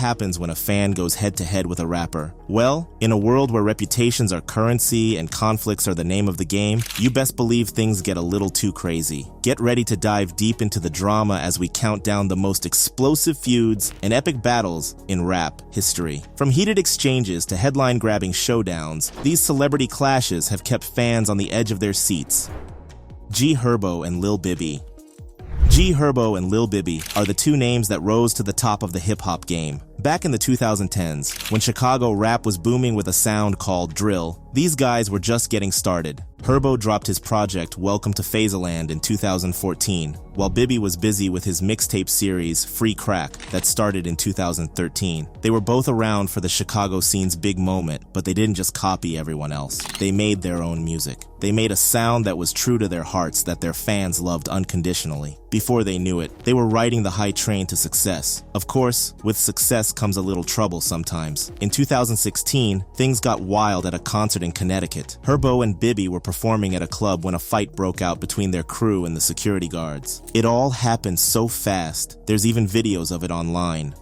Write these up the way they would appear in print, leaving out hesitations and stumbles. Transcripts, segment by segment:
happens when a fan goes head-to-head with a rapper? Well, in a world where reputations are currency and conflicts are the name of the game, you best believe things get a little too crazy. Get ready to dive deep into the drama as we count down the most explosive feuds and epic battles in rap history. From heated exchanges to headline-grabbing showdowns, these celebrity clashes have kept fans on the edge of their seats. G Herbo and Lil Bibby. G Herbo and Lil Bibby are the two names that rose to the top of the hip-hop game. Back in the 2010s, when Chicago rap was booming with a sound called drill, these guys were just getting started. Herbo dropped his project Welcome to Phasaland in 2014, while Bibby was busy with his mixtape series Free Crack that started in 2013. They were both around for the Chicago scene's big moment, but they didn't just copy everyone else. They made their own music. They made a sound that was true to their hearts that their fans loved unconditionally. Before they knew it, they were riding the high train to success. Of course, with success comes a little trouble sometimes. In 2016, things got wild at a concert in Connecticut. Herbo and Bibby were performing at a club when a fight broke out between their crew and the security guards. It all happened so fast, there's even videos of it online.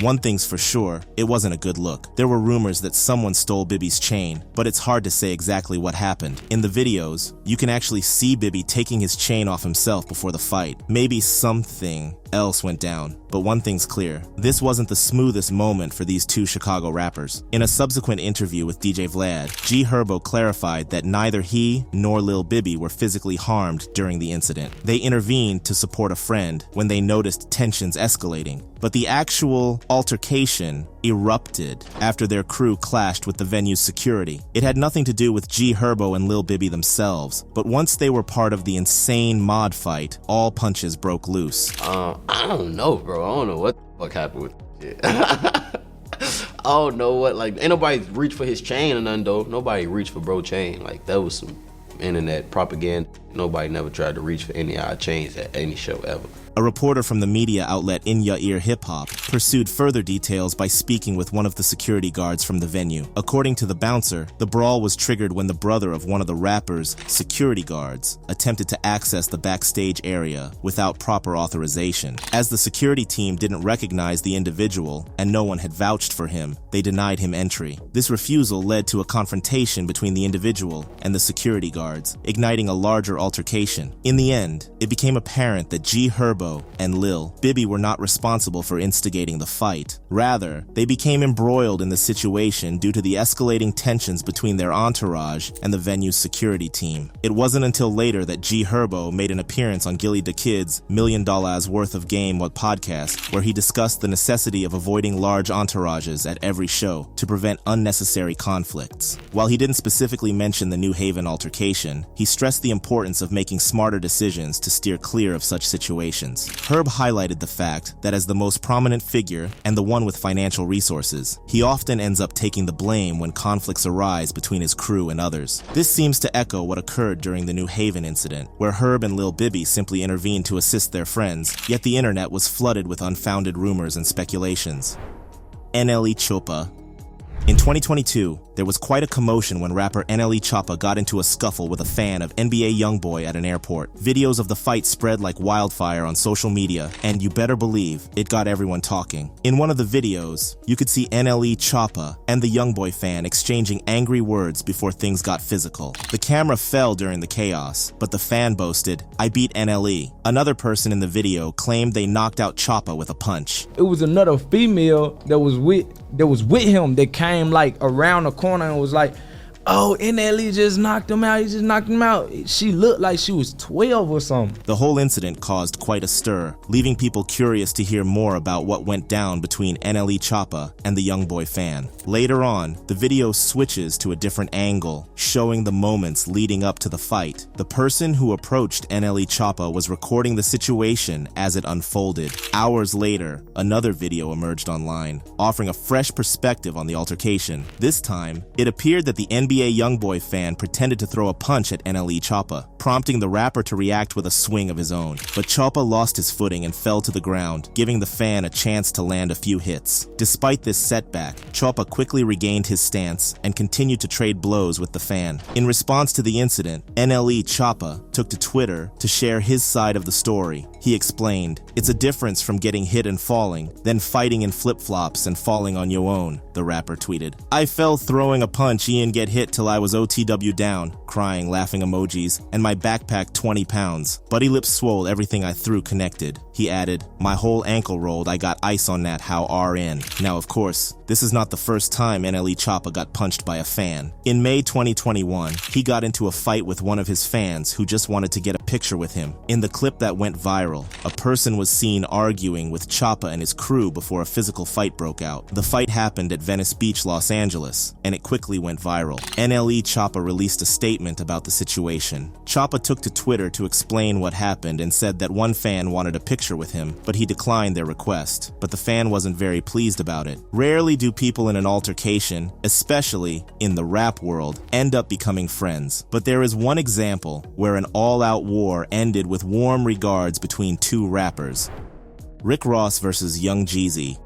One thing's for sure, it wasn't a good look. There were rumors that someone stole Bibby's chain, but it's hard to say exactly what happened. In the videos, you can actually see Bibby taking his chain off himself before the fight. Maybe something else went down, but one thing's clear. This wasn't the smoothest moment for these two Chicago rappers. In a subsequent interview with DJ Vlad, G Herbo clarified that neither he nor Lil Bibby were physically harmed during the incident. They intervened to support a friend when they noticed tensions escalating, but the actual altercation erupted after their crew clashed with the venue's security. It had nothing to do with G Herbo and Lil Bibby themselves, but once they were part of the insane mod fight, all punches broke loose. I don't know, bro. I don't know what the fuck happened with shit. I don't know what, like, ain't nobody reached for his chain or nothing, though. Nobody reached for bro chain. Like, that was some internet propaganda. Nobody never tried to reach for any of our chains at any show ever. A reporter from the media outlet In Ya Ear Hip Hop pursued further details by speaking with one of the security guards from the venue. According to the bouncer, the brawl was triggered when the brother of one of the rapper's security guards attempted to access the backstage area without proper authorization. As the security team didn't recognize the individual and no one had vouched for him, they denied him entry. This refusal led to a confrontation between the individual and the security guards, igniting a larger altercation. In the end, it became apparent that G Herbo and Lil Bibby were not responsible for instigating the fight. Rather, they became embroiled in the situation due to the escalating tensions between their entourage and the venue's security team. It wasn't until later that G Herbo made an appearance on Gilly the Kid's $1 Million Worth of Game What podcast, where he discussed the necessity of avoiding large entourages at every show to prevent unnecessary conflicts. While he didn't specifically mention the New Haven altercation, he stressed the importance of making smarter decisions to steer clear of such situations. Herb highlighted the fact that as the most prominent figure and the one with financial resources, he often ends up taking the blame when conflicts arise between his crew and others. This seems to echo what occurred during the New Haven incident, where Herb and Lil Bibby simply intervened to assist their friends, yet the internet was flooded with unfounded rumors and speculations. NLE Choppa. In 2022, there was quite a commotion when rapper NLE Choppa got into a scuffle with a fan of NBA YoungBoy at an airport. Videos of the fight spread like wildfire on social media, and you better believe it got everyone talking. In one of the videos, you could see NLE Choppa and the YoungBoy fan exchanging angry words before things got physical. The camera fell during the chaos, but the fan boasted, "I beat NLE." Another person in the video claimed they knocked out Choppa with a punch. It was another female that was with him that came like around the corner and was like, "Oh, NLE just knocked him out, he just knocked him out." She looked like she was 12 or something. The whole incident caused quite a stir, leaving people curious to hear more about what went down between NLE Choppa and the YoungBoy fan. Later on, the video switches to a different angle, showing the moments leading up to the fight. The person who approached NLE Choppa was recording the situation as it unfolded. Hours later, another video emerged online, offering a fresh perspective on the altercation. This time, it appeared that the NBA NBA YoungBoy fan pretended to throw a punch at NLE Choppa, prompting the rapper to react with a swing of his own. But Choppa lost his footing and fell to the ground, giving the fan a chance to land a few hits. Despite this setback, Choppa quickly regained his stance and continued to trade blows with the fan. In response to the incident, NLE Choppa took to Twitter to share his side of the story. He explained, "It's a difference from getting hit and falling, then fighting in flip-flops and falling on your own," the rapper tweeted. "I fell throwing a punch and get hit till I was OTW down, crying, laughing emojis, and my backpack 20 pounds. Buddy lips swole, everything I threw connected." He added, "My whole ankle rolled, I got ice on that, how RN." Now, of course, this is not the first time NLE Choppa got punched by a fan. In May 2021, he got into a fight with one of his fans who just wanted to get a picture with him. In the clip that went viral, a person was seen arguing with Choppa and his crew before a physical fight broke out. The fight happened at Venice Beach, Los Angeles, and it quickly went viral. NLE Choppa released a statement about the situation. Choppa took to Twitter to explain what happened and said that one fan wanted a picture with him, but he declined their request. But the fan wasn't very pleased about it. Rarely do people in an altercation, especially in the rap world, end up becoming friends. But there is one example where an all-out war ended with warm regards between two rappers. Rick Ross versus Young Jeezy.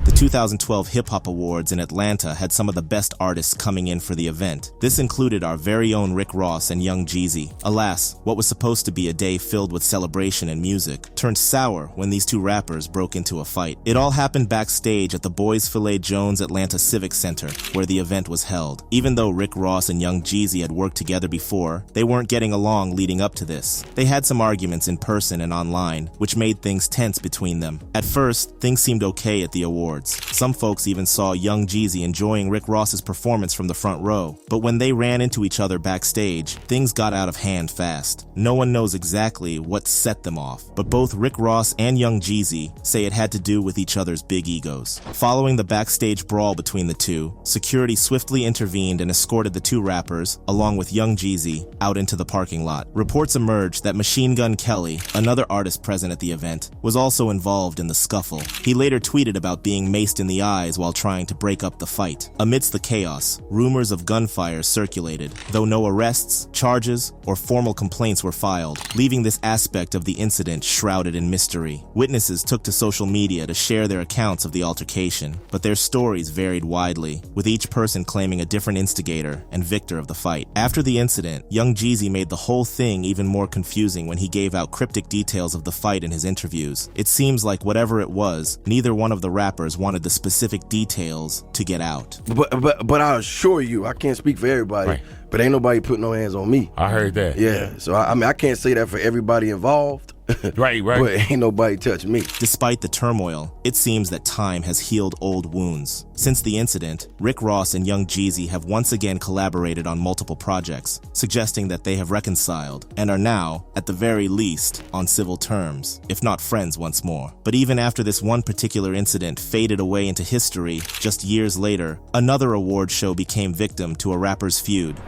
The 2012 Hip Hop Awards in Atlanta had some of the best artists coming in for the event. This included our very own Rick Ross and Young Jeezy. Alas, what was supposed to be a day filled with celebration and music turned sour when these two rappers broke into a fight. It all happened backstage at the Boys Filet Jones Atlanta Civic Center, where the event was held. Even though Rick Ross and Young Jeezy had worked together before, they weren't getting along leading up to this. They had some arguments in person and online, which made things tense between them. At first, things seemed okay at the awards. Some folks even saw Young Jeezy enjoying Rick Ross's performance from the front row. But when they ran into each other backstage, things got out of hand fast. No one knows exactly what set them off, but both Rick Ross and Young Jeezy say it had to do with each other's big egos. Following the backstage brawl between the two, security swiftly intervened and escorted the two rappers, along with Young Jeezy, out into the parking lot. Reports emerged that Machine Gun Kelly, another artist present at the event, was also involved in the scuffle. He later tweeted about being maced in the eyes while trying to break up the fight. Amidst the chaos, rumors of gunfire circulated, though no arrests, charges, or formal complaints were filed, leaving this aspect of the incident shrouded in mystery. Witnesses took to social media to share their accounts of the altercation, but their stories varied widely, with each person claiming a different instigator and victor of the fight. After the incident, Young Jeezy made the whole thing even more confusing when he gave out cryptic details of the fight in his interviews. It seems like whatever it was, neither one of the rappers wanted the specific details to get out. But I assure you, I can't speak for everybody, Right. but ain't nobody put no hands on me. I heard that. Yeah, so I mean, I can't say that for everybody involved. Right. But ain't nobody touching me. Despite the turmoil, it seems that time has healed old wounds. Since the incident, Rick Ross and Young Jeezy have once again collaborated on multiple projects, suggesting that they have reconciled and are now, at the very least, on civil terms, if not friends once more. But even after this one particular incident faded away into history, just years later, another award show became victim to a rapper's feud.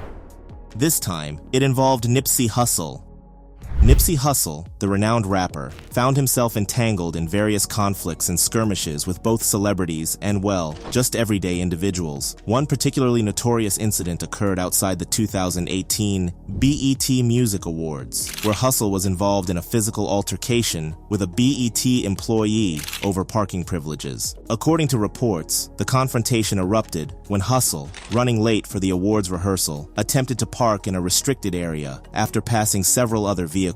This time, it involved Nipsey Hussle. Nipsey Hussle, the renowned rapper, found himself entangled in various conflicts and skirmishes with both celebrities and, well, just everyday individuals. One particularly notorious incident occurred outside the 2018 BET Music Awards, where Hussle was involved in a physical altercation with a BET employee over parking privileges. According to reports, the confrontation erupted when Hussle, running late for the awards rehearsal, attempted to park in a restricted area after passing several other vehicles.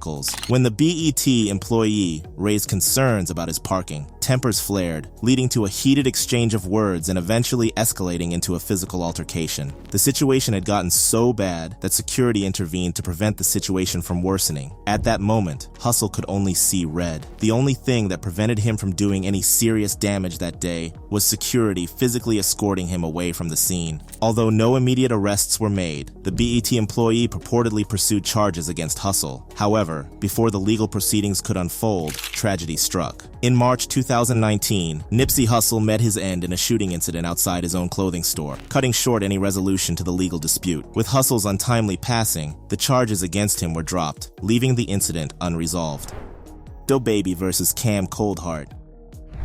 When the BET employee raised concerns about his parking, tempers flared, leading to a heated exchange of words and eventually escalating into a physical altercation. The situation had gotten so bad that security intervened to prevent the situation from worsening. At that moment, Hussle could only see red. The only thing that prevented him from doing any serious damage that day was security physically escorting him away from the scene. Although no immediate arrests were made, the BET employee purportedly pursued charges against Hussle. However, before the legal proceedings could unfold, tragedy struck. In March 2019, Nipsey Hussle met his end in a shooting incident outside his own clothing store, cutting short any resolution to the legal dispute. With Hussle's untimely passing, the charges against him were dropped, leaving the incident unresolved. DaBaby versus Cam Coldheart.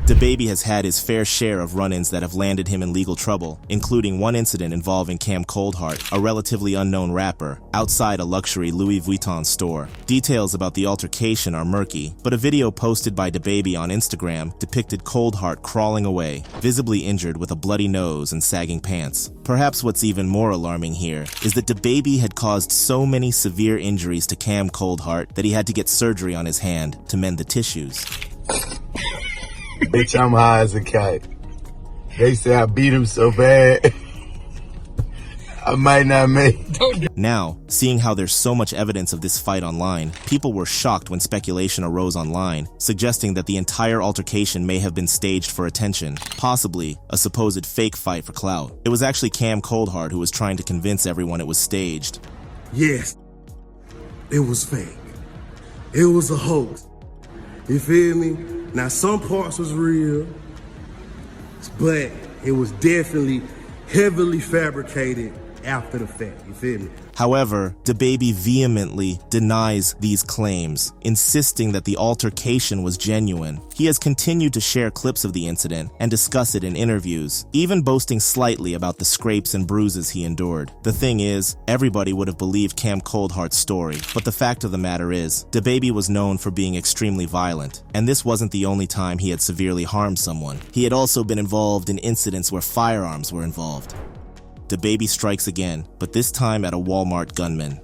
DaBaby has had his fair share of run-ins that have landed him in legal trouble, including one incident involving Cam Coldheart, a relatively unknown rapper, outside a luxury Louis Vuitton store. Details about the altercation are murky, but a video posted by DaBaby on Instagram depicted Coldheart crawling away, visibly injured with a bloody nose and sagging pants. Perhaps what's even more alarming here is that DaBaby had caused so many severe injuries to Cam Coldheart that he had to get surgery on his hand to mend the tissues. Bitch, I'm high as a kite. They say I beat him so bad, I might not make it. Now, seeing how there's so much evidence of this fight online, people were shocked when speculation arose online, suggesting that the entire altercation may have been staged for attention, possibly a supposed fake fight for clout. It was actually Cam Coldheart who was trying to convince everyone it was staged. Yes, it was fake. It was a hoax. You feel me? Now, some parts was real, but it was definitely heavily fabricated after the fact. You feel me? However, DaBaby vehemently denies these claims, insisting that the altercation was genuine. He has continued to share clips of the incident and discuss it in interviews, even boasting slightly about the scrapes and bruises he endured. The thing is, everybody would have believed Cam Coldheart's story, but the fact of the matter is, DaBaby was known for being extremely violent, and this wasn't the only time he had severely harmed someone. He had also been involved in incidents where firearms were involved. DaBaby strikes again, but this time at a Walmart gunman.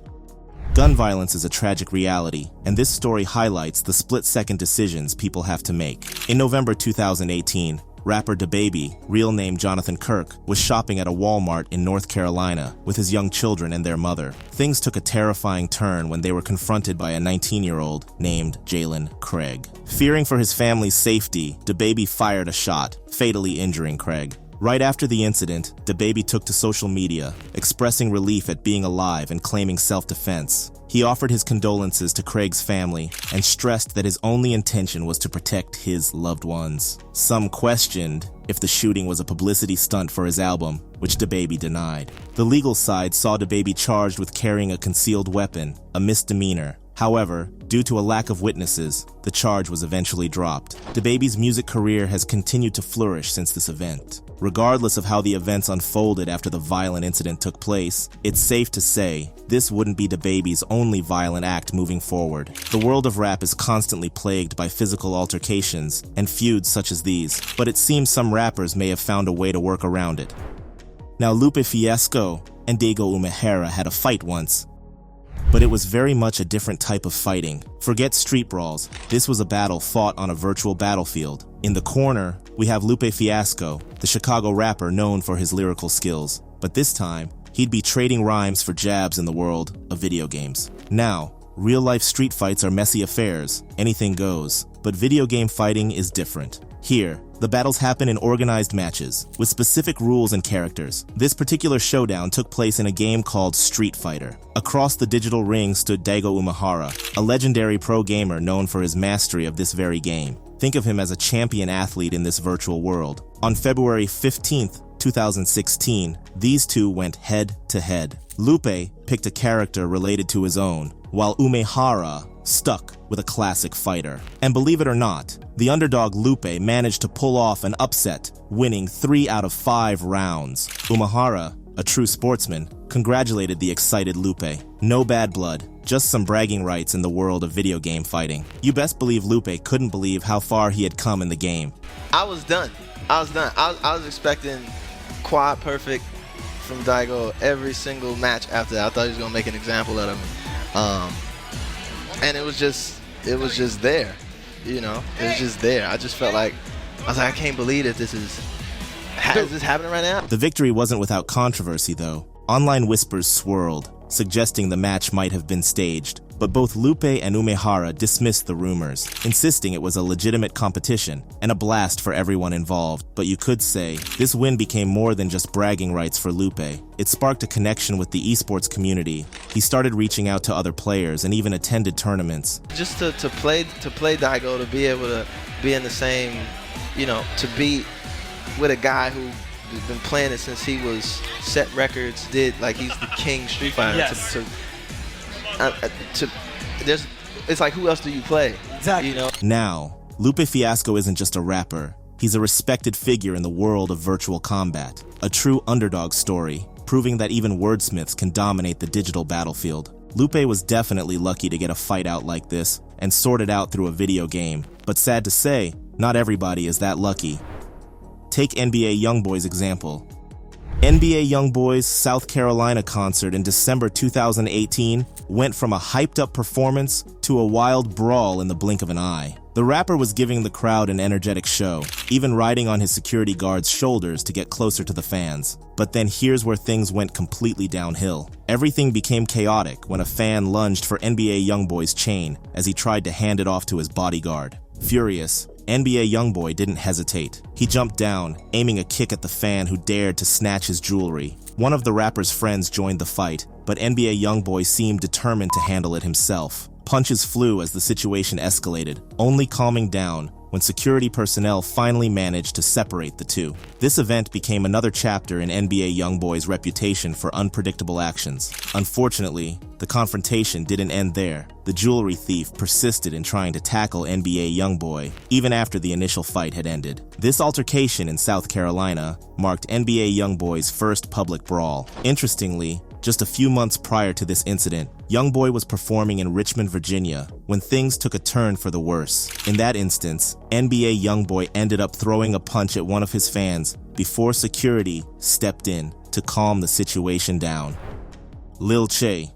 Gun violence is a tragic reality, and this story highlights the split-second decisions people have to make. In November 2018, rapper DaBaby, real name Jonathan Kirk, was shopping at a Walmart in North Carolina with his young children and their mother. Things took a terrifying turn when they were confronted by a 19-year-old named Jalen Craig. Fearing for his family's safety, DaBaby fired a shot, fatally injuring Craig. Right after the incident, DaBaby took to social media, expressing relief at being alive and claiming self-defense. He offered his condolences to Craig's family and stressed that his only intention was to protect his loved ones. Some questioned if the shooting was a publicity stunt for his album, which DaBaby denied. The legal side saw DaBaby charged with carrying a concealed weapon, a misdemeanor. However, due to a lack of witnesses, the charge was eventually dropped. DaBaby's music career has continued to flourish since this event. Regardless of how the events unfolded after the violent incident took place, it's safe to say this wouldn't be DaBaby's only violent act moving forward. The world of rap is constantly plagued by physical altercations and feuds such as these, but it seems some rappers may have found a way to work around it. Now, Lupe Fiasco and Dago Umehara had a fight once, but it was very much a different type of fighting. Forget street brawls, this was a battle fought on a virtual battlefield. In the corner, we have Lupe Fiasco, the Chicago rapper known for his lyrical skills. But this time, he'd be trading rhymes for jabs in the world of video games. Now, real-life street fights are messy affairs, anything goes. But video game fighting is different. Here, the battles happen in organized matches, with specific rules and characters. This particular showdown took place in a game called Street Fighter. Across the digital ring stood Dago Umehara, a legendary pro gamer known for his mastery of this very game. Think of him as a champion athlete in this virtual world. On February 15th, 2016, these two went head-to-head. Lupe picked a character related to his own, while Umehara stuck with a classic fighter. And believe it or not, the underdog Lupe managed to pull off an upset, winning 3 out of 5 rounds. Umehara, a true sportsman, congratulated the excited Lupe. No bad blood, just some bragging rights in the world of video game fighting. You best believe Lupe couldn't believe how far he had come in the game. I was done. I was expecting quad perfect from Daigo every single match after that. I thought he was gonna make an example out of him. And it was just there, you know. It was just there. I just felt like, I can't believe that this is this happening right now? The victory wasn't without controversy, though. Online whispers swirled, suggesting the match might have been staged. But both Lupe and Umehara dismissed the rumors, insisting it was a legitimate competition and a blast for everyone involved. But you could say, this win became more than just bragging rights for Lupe. It sparked a connection with the esports community. He started reaching out to other players and even attended tournaments. Just to play Daigo, to be able to be in the same, you know, to be with a guy who's been playing it since he was set records, he's the king Street Fighter. Yes. It's like, who else do you play? Exactly. You know? Now, Lupe Fiasco isn't just a rapper. he's a respected figure in the world of virtual combat. A true underdog story, proving that even wordsmiths can dominate the digital battlefield. Lupe was definitely lucky to get a fight out like this and sort it out through a video game, but sad to say, not everybody is that lucky. Take NBA YoungBoy's example. NBA YoungBoy's South Carolina concert in December 2018 went from a hyped-up performance to a wild brawl in the blink of an eye. The rapper was giving the crowd an energetic show, even riding on his security guard's shoulders to get closer to the fans. But then here's where things went completely downhill. Everything became chaotic when a fan lunged for NBA YoungBoy's chain as he tried to hand it off to his bodyguard. Furious, NBA YoungBoy didn't hesitate. He jumped down, aiming a kick at the fan who dared to snatch his jewelry. One of the rapper's friends joined the fight, but NBA YoungBoy seemed determined to handle it himself. Punches flew as the situation escalated, only calming down when security personnel finally managed to separate the two. This event became another chapter in NBA YoungBoy's reputation for unpredictable actions. Unfortunately, the confrontation didn't end there. The jewelry thief persisted in trying to tackle NBA YoungBoy, even after the initial fight had ended. This altercation in South Carolina marked NBA YoungBoy's first public brawl. Interestingly, just a few months prior to this incident, YoungBoy was performing in Richmond, Virginia, when things took a turn for the worse. In that instance, NBA YoungBoy ended up throwing a punch at one of his fans before security stepped in to calm the situation down. Lil Che.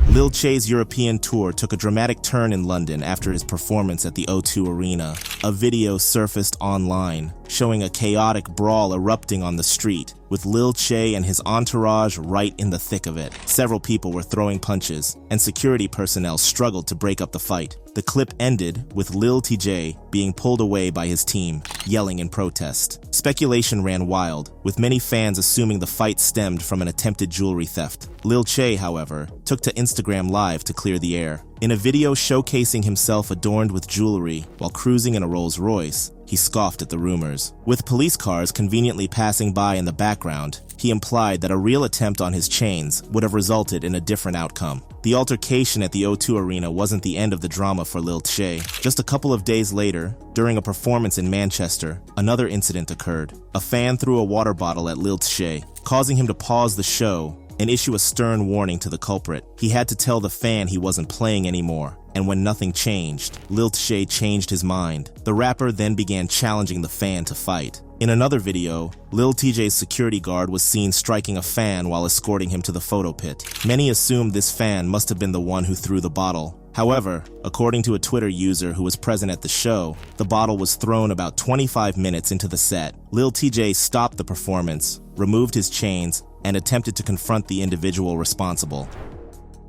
Lil Che's European tour took a dramatic turn in London after his performance at the O2 Arena. A video surfaced online showing a chaotic brawl erupting on the street, with Lil Che and his entourage right in the thick of it. Several people were throwing punches, and security personnel struggled to break up the fight. The clip ended with Lil TJ being pulled away by his team, yelling in protest. Speculation ran wild, with many fans assuming the fight stemmed from an attempted jewelry theft. Lil Che, however, took to Instagram Live to clear the air. In a video showcasing himself adorned with jewelry while cruising in a Rolls Royce, he scoffed at the rumors. With police cars conveniently passing by in the background, he implied that a real attempt on his chains would have resulted in a different outcome. The altercation at the O2 Arena wasn't the end of the drama for Lil Che. Just a couple of days later, during a performance in Manchester, another incident occurred. A fan threw a water bottle at Lil Che, causing him to pause the show and issue a stern warning to the culprit. He had to tell the fan he wasn't playing anymore, and when nothing changed, Lil Che changed his mind. The rapper then began challenging the fan to fight. In another video, Lil TJ's security guard was seen striking a fan while escorting him to the photo pit. Many assumed this fan must have been the one who threw the bottle. However, according to a Twitter user who was present at the show, the bottle was thrown about 25 minutes into the set. Lil TJ stopped the performance, removed his chains, and attempted to confront the individual responsible.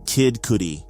Kid Cudi.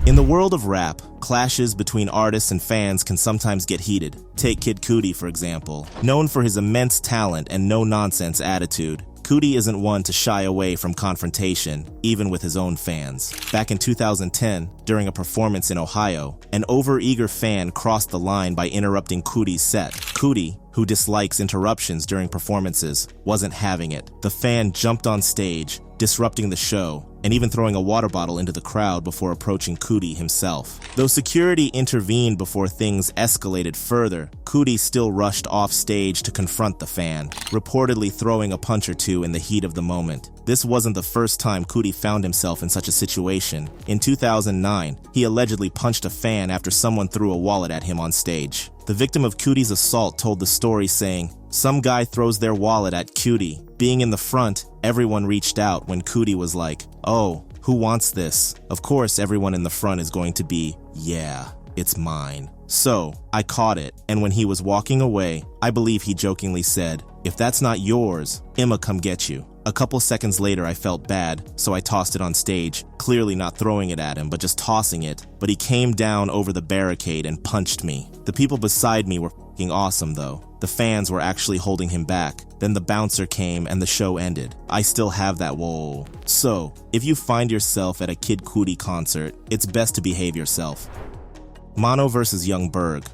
In the world of rap, clashes between artists and fans can sometimes get heated. Take Kid Cudi, for example. Known for his immense talent and no-nonsense attitude, Cudi isn't one to shy away from confrontation, even with his own fans. Back in 2010, during a performance in Ohio, an overeager fan crossed the line by interrupting Cudi's set. Cudi, who dislikes interruptions during performances, wasn't having it. The fan jumped on stage, disrupting the show, and even throwing a water bottle into the crowd before approaching Cudi himself. Though security intervened before things escalated further, Cudi still rushed off stage to confront the fan, reportedly throwing a punch or two in the heat of the moment. This wasn't the first time Cudi found himself in such a situation. In 2009, he allegedly punched a fan after someone threw a wallet at him on stage. The victim of Cudi's assault told the story saying, "Some guy throws their wallet at Cudi. Being in the front, everyone reached out when Cudi was like, 'Oh, who wants this?' Of course, everyone in the front is going to be, 'Yeah, it's mine.' So, I caught it, and when he was walking away, I believe he jokingly said, 'If that's not yours, I'ma come get you.' A couple seconds later, I felt bad, so I tossed it on stage, clearly not throwing it at him, but just tossing it. But he came down over the barricade and punched me. The people beside me were f***ing awesome though. The fans were actually holding him back. Then the bouncer came and the show ended. I still have that whoa. So, if you find yourself at a Kid Cudi concert, it's best to behave yourself. Mono vs. Young Berg.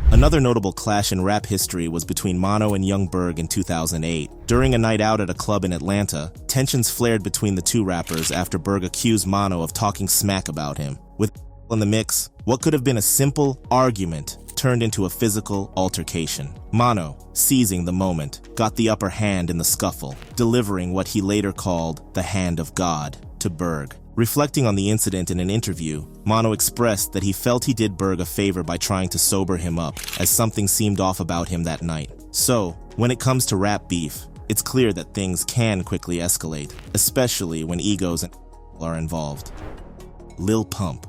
Another notable clash in rap history was between Mono and Young Berg in 2008. During a night out at a club in Atlanta, tensions flared between the two rappers after Berg accused Mono of talking smack about him. With in the mix, what could have been a simple argument turned into a physical altercation. Mano, seizing the moment, got the upper hand in the scuffle, delivering what he later called the hand of God to Berg. Reflecting on the incident in an interview, Mano expressed that he felt he did Berg a favor by trying to sober him up, as something seemed off about him that night. So, when it comes to rap beef, it's clear that things can quickly escalate, especially when egos are involved. Lil Pump.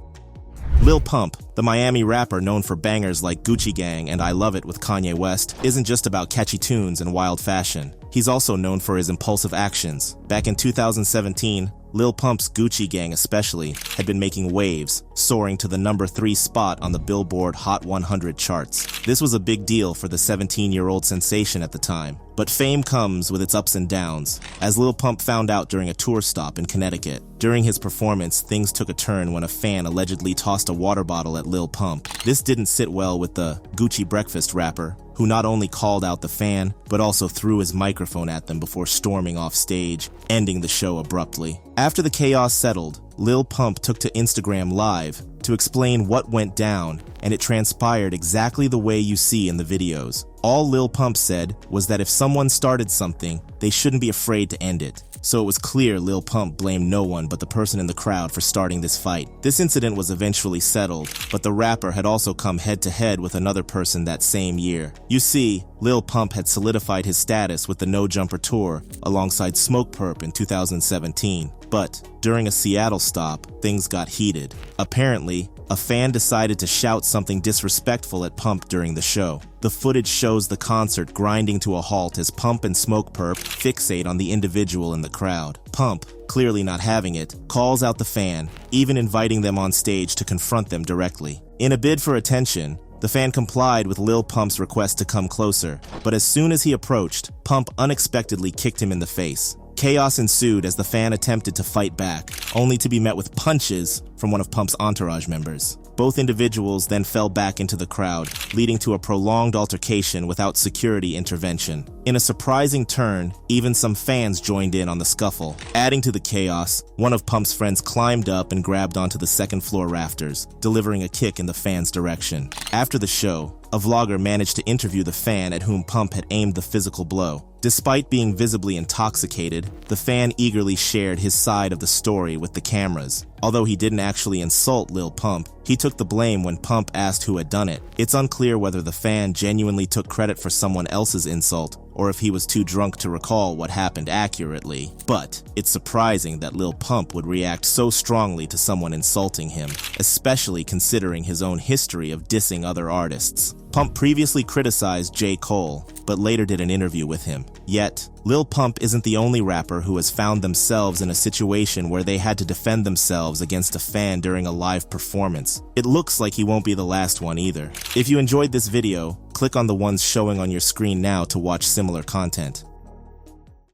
Lil Pump, the Miami rapper known for bangers like Gucci Gang and I Love It with Kanye West, isn't just about catchy tunes and wild fashion. He's also known for his impulsive actions. Back in 2017, Lil Pump's Gucci Gang especially had been making waves, soaring to the #3 spot on the Billboard Hot 100 charts. This was a big deal for the 17-year-old sensation at the time. But fame comes with its ups and downs, as Lil Pump found out during a tour stop in Connecticut. During his performance, things took a turn when a fan allegedly tossed a water bottle at Lil Pump. This didn't sit well with the Gucci Breakfast rapper, who not only called out the fan, but also threw his microphone at them before storming off stage, ending the show abruptly. After the chaos settled, Lil Pump took to Instagram Live to explain what went down, and it transpired exactly the way you see in the videos. All Lil Pump said was that if someone started something, they shouldn't be afraid to end it. So it was clear Lil Pump blamed no one but the person in the crowd for starting this fight. This incident was eventually settled, but the rapper had also come head-to-head with another person that same year. You see, Lil Pump had solidified his status with the No Jumper tour alongside Smokepurpp in 2017. But during a Seattle stop, things got heated. Apparently, a fan decided to shout something disrespectful at Pump during the show. The footage shows the concert grinding to a halt as Pump and Smokepurpp fixate on the individual in the crowd. Pump, clearly not having it, calls out the fan, even inviting them on stage to confront them directly. In a bid for attention, the fan complied with Lil Pump's request to come closer, but as soon as he approached, Pump unexpectedly kicked him in the face. Chaos ensued as the fan attempted to fight back, only to be met with punches from one of Pump's entourage members. Both individuals then fell back into the crowd, leading to a prolonged altercation without security intervention. In a surprising turn, even some fans joined in on the scuffle. Adding to the chaos, one of Pump's friends climbed up and grabbed onto the second-floor rafters, delivering a kick in the fan's direction. After the show, a vlogger managed to interview the fan at whom Pump had aimed the physical blow. Despite being visibly intoxicated, the fan eagerly shared his side of the story with the cameras. Although he didn't actually insult Lil Pump, he took the blame when Pump asked who had done it. It's unclear whether the fan genuinely took credit for someone else's insult, or if he was too drunk to recall what happened accurately. But it's surprising that Lil Pump would react so strongly to someone insulting him, especially considering his own history of dissing other artists. Pump previously criticized J. Cole, but later did an interview with him. Yet, Lil Pump isn't the only rapper who has found themselves in a situation where they had to defend themselves against a fan during a live performance. It looks like he won't be the last one either. If you enjoyed this video, click on the ones showing on your screen now to watch similar content.